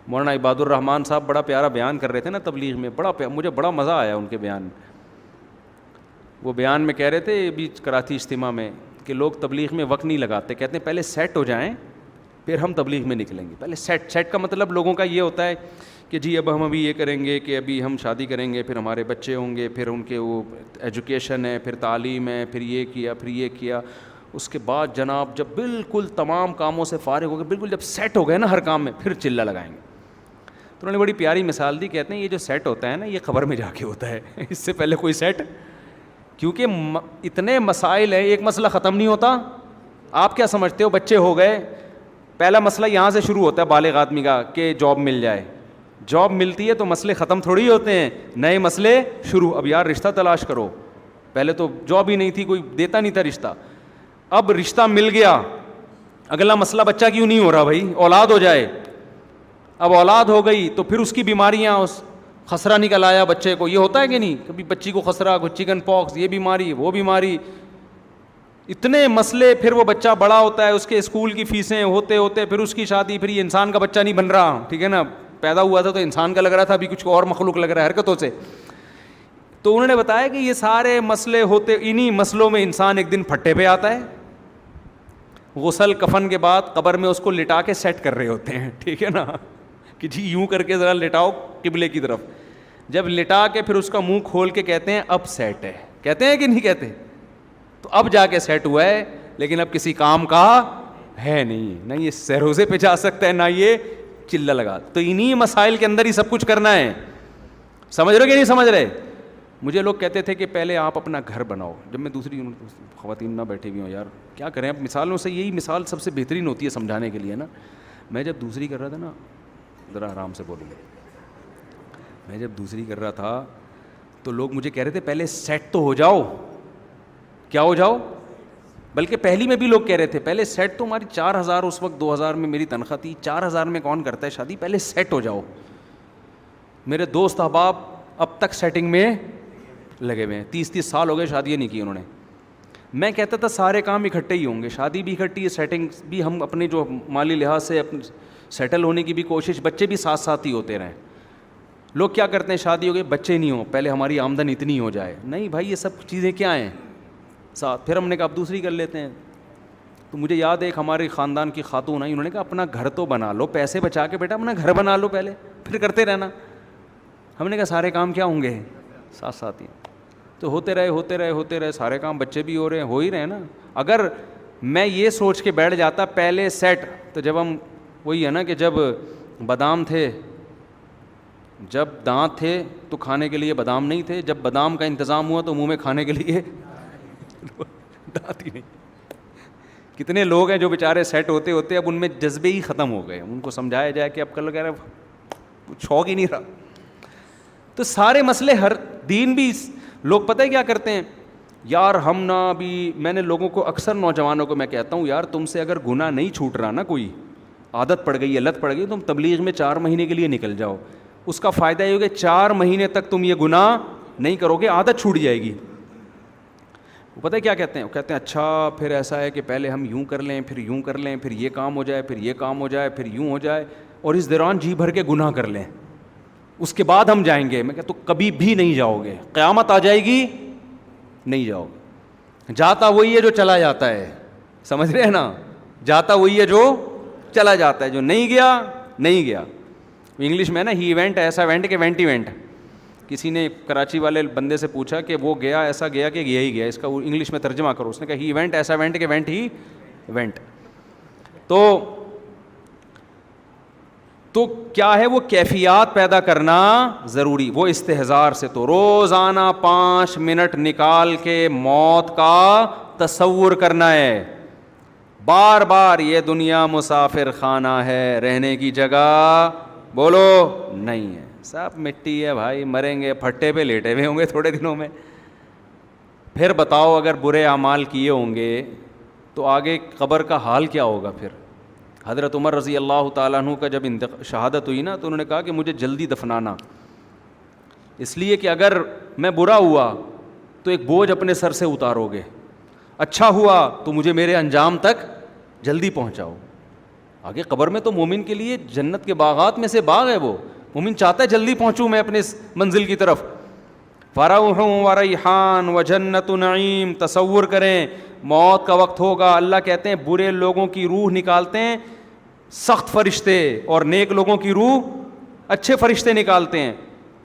مولانا عباد الرحمان صاحب بڑا پیارا بیان کر رہے تھے نا تبلیغ میں, مجھے بڑا مزہ آیا ان کے بیان میں. وہ بیان میں کہہ رہے تھے ابھی کراچی اجتماع میں کہ لوگ تبلیغ میں وقت نہیں لگاتے, کہتے ہیں پہلے سیٹ ہو جائیں پھر ہم تبلیغ میں نکلیں گے. پہلے سیٹ کا مطلب لوگوں کا یہ ہوتا ہے کہ جی اب ہم ابھی یہ کریں گے کہ ابھی ہم شادی کریں گے, پھر ہمارے بچے ہوں گے, پھر ان کے وہ ایجوکیشن ہے, پھر تعلیم ہے, پھر یہ کیا, پھر یہ کیا. اس کے بعد جناب جب بالکل تمام کاموں سے فارغ ہو گئے, بالکل جب سیٹ ہو گئے نا ہر کام میں, پھر چلہ لگائیں گے. تو انہوں نے بڑی پیاری مثال دی, کہتے ہیں یہ جو سیٹ ہوتا ہے نا یہ قبر میں جا کے ہوتا ہے, اس سے پہلے کوئی سیٹ, کیونکہ اتنے مسائل ہیں, ایک مسئلہ ختم نہیں ہوتا. آپ کیا سمجھتے ہو, بچے ہو گئے, پہلا مسئلہ یہاں سے شروع ہوتا ہے بالغ آدمی کا کہ جاب مل جائے. جاب ملتی ہے تو مسئلے ختم تھوڑی ہوتے ہیں, نئے مسئلے شروع. اب یار رشتہ تلاش کرو, پہلے تو جاب ہی نہیں تھی, کوئی دیتا نہیں تھا رشتہ, اب رشتہ مل گیا, اگلا مسئلہ بچہ کیوں نہیں ہو رہا بھائی, اولاد ہو جائے. اب اولاد ہو گئی تو پھر اس کی بیماریاں, اس خسرہ نکل آیا بچے کو, یہ ہوتا ہے کہ نہیں, کبھی بچی کو خسرہ, کوئی چکن پاکس, یہ بیماری وہ بیماری, اتنے مسئلے. پھر وہ بچہ بڑا ہوتا ہے, اس کے اسکول کی فیسیں ہوتے ہوتے پھر اس کی شادی, پھر یہ انسان کا بچہ نہیں بن رہا, ٹھیک ہے نا, پیدا ہوا تھا تو انسان کا لگ رہا تھا, ابھی کچھ اور مخلوق لگ رہا ہے حرکتوں سے. تو انہوں نے بتایا کہ یہ سارے مسئلے ہوتے, انہی مسئلوں میں انسان ایک دن پھٹے پہ آتا ہے. غسل کفن کے بعد قبر میں اس کو لٹا کے سیٹ کر رہے ہوتے ہیں, ٹھیک ہے نا, کہ جی یوں کر کے ذرا لٹاؤ قبلے کی طرف. جب لٹا کے پھر اس کا منہ کھول کے کہتے ہیں اب سیٹ ہے, کہتے ہیں کہ نہیں کہتے, تو اب جا کے سیٹ ہوا ہے, لیکن اب کسی کام کا ہے نہیں, نہ یہ سہروزے پہ جا سکتا ہے, نہ یہ چلہ لگا. تو انہی مسائل کے اندر ہی سب کچھ کرنا ہے. سمجھ رہے کہ نہیں سمجھ رہے. مجھے لوگ کہتے تھے کہ پہلے آپ اپنا گھر بناؤ, جب میں دوسری خواتین نہ بیٹھی ہوئی ہوں, یار کیا کریں, اب مثالوں سے یہی مثال سب سے بہترین ہوتی ہے سمجھانے کے لیے نا. میں جب دوسری کر رہا تھا نا, ذرا آرام سے بولوں گے, میں جب دوسری کر رہا تھا تو لوگ مجھے کہہ رہے تھے پہلے سیٹ تو ہو جاؤ. کیا ہو جاؤ, بلکہ پہلی میں بھی لوگ کہہ رہے تھے پہلے سیٹ, تو ہماری 4,000 اس وقت 2,000 میں میری تنخواہ تھی, 4,000 میں کون کرتا ہے شادی, پہلے سیٹ ہو جاؤ. میرے دوست احباب اب تک سیٹنگ میں لگے ہوئے ہیں, 30 سال ہو گئے شادیاں نہیں کی انہوں نے. میں کہتا تھا سارے کام اکٹھے ہی ہوں گے, شادی بھی اکٹھی ہے, سیٹنگ بھی, ہم اپنے جو مالی لحاظ سے سیٹل ہونے کی بھی کوشش, بچے بھی ساتھ ساتھ ہی ہوتے رہیں. لوگ کیا کرتے ہیں, شادی ہو گئی بچے نہیں ہوں, پہلے ہماری آمدن اتنی ہو جائے. نہیں بھائی, یہ سب چیزیں کیا ہیں ساتھ. پھر ہم نے کہا اب دوسری کر لیتے ہیں. تو مجھے یاد ہے ایک ہمارے خاندان کی خاتون آئی, انہوں نے کہا اپنا گھر تو بنا لو, پیسے بچا کے بیٹا اپنا گھر بنا لو پہلے, پھر کرتے رہنا. ہم نے کہا سارے کام کیا ہوں گے ساتھ ساتھ ہی. تو ہوتے رہے سارے کام, بچے بھی ہو رہے ہیں, ہو ہی رہے نا. اگر میں یہ سوچ کے بیٹھ جاتا پہلے سیٹ, تو جب ہم, وہی ہے نا کہ جب بادام تھے, جب دانت تھے تو کھانے کے لیے بادام نہیں تھے, جب بادام کا انتظام ہوا تو منہ میں کھانے کے لیے دانت ہی نہیں. کتنے لوگ ہیں جو بیچارے سیٹ ہوتے ہوتے اب ان میں جذبے ہی ختم ہو گئے, ان کو سمجھایا جائے کہ اب کل کہہ رہے شوق ہی نہیں رہا. تو سارے مسئلے, ہر دین بھی, لوگ پتہ ہے کیا کرتے ہیں یار, ہم نہ بھی, میں نے لوگوں کو اکثر نوجوانوں کو میں کہتا ہوں یار تم سے اگر گناہ نہیں چھوٹ رہا نا, کوئی عادت پڑ گئی ہے, لت پڑ گئی, تم تبلیغ میں 4 مہینے کے لیے نکل جاؤ. اس کا فائدہ یہ ہوگا 4 مہینے تک تم یہ گناہ نہیں کرو گے, عادت چھوٹ جائے گی. وہ پتہ ہے کیا کہتے ہیں, وہ کہتے ہیں اچھا پھر ایسا ہے کہ پہلے ہم یوں کر لیں, پھر یوں کر لیں, پھر یہ کام ہو جائے, پھر یہ کام ہو جائے, پھر یوں ہو جائے, اور اس دوران جی بھر کے گناہ کر لیں, اس کے بعد ہم جائیں گے. میں کہتا ہوں کبھی بھی نہیں جاؤ گے, قیامت آ جائے گی نہیں جاؤ گے. جاتا وہی ہے جو چلا جاتا ہے, سمجھ رہے ہیں نا, جاتا وہی ہے جو چلا جاتا ہے, جو نہیں گیا نہیں گیا. انگلش میں نا ہی ایونٹ ایسا ایونٹ کہ وینٹ ایونٹ. کسی نے کراچی والے بندے سے پوچھا کہ وہ گیا ایسا گیا کہ گیا ہی گیا, اس کا انگلش میں ترجمہ کرو. اس نے کہا ہی ایونٹ ایسا ایونٹ کہ وینٹ ہی وینٹ. تو کیا ہے وہ کیفیات پیدا کرنا ضروری, وہ استحضار سے. تو روزانہ 5 منٹ نکال کے موت کا تصور کرنا ہے. بار بار یہ دنیا مسافر خانہ ہے, رہنے کی جگہ بولو نہیں ہے, سب مٹی ہے بھائی, مریں گے, پھٹے پہ لیٹے ہوئے ہوں گے تھوڑے دنوں میں. پھر بتاؤ اگر برے اعمال کیے ہوں گے تو آگے قبر کا حال کیا ہوگا. پھر حضرت عمر رضی اللہ تعالیٰ عنہ کا جب شہادت ہوئی نا, تو انہوں نے کہا کہ مجھے جلدی دفنانا, اس لیے کہ اگر میں برا ہوا تو ایک بوجھ اپنے سر سے اتارو گے, اچھا ہوا تو مجھے میرے انجام تک جلدی پہنچاؤ. آگے قبر میں تو مومن کے لیے جنت کے باغات میں سے باغ ہے، وہ مومن چاہتا ہے جلدی پہنچوں میں اپنے منزل کی طرف. فروح و ریحان و جنت نعیم. تصور کریں موت کا وقت ہوگا، اللہ کہتے ہیں برے لوگوں کی روح نکالتے ہیں سخت فرشتے اور نیک لوگوں کی روح اچھے فرشتے نکالتے ہیں.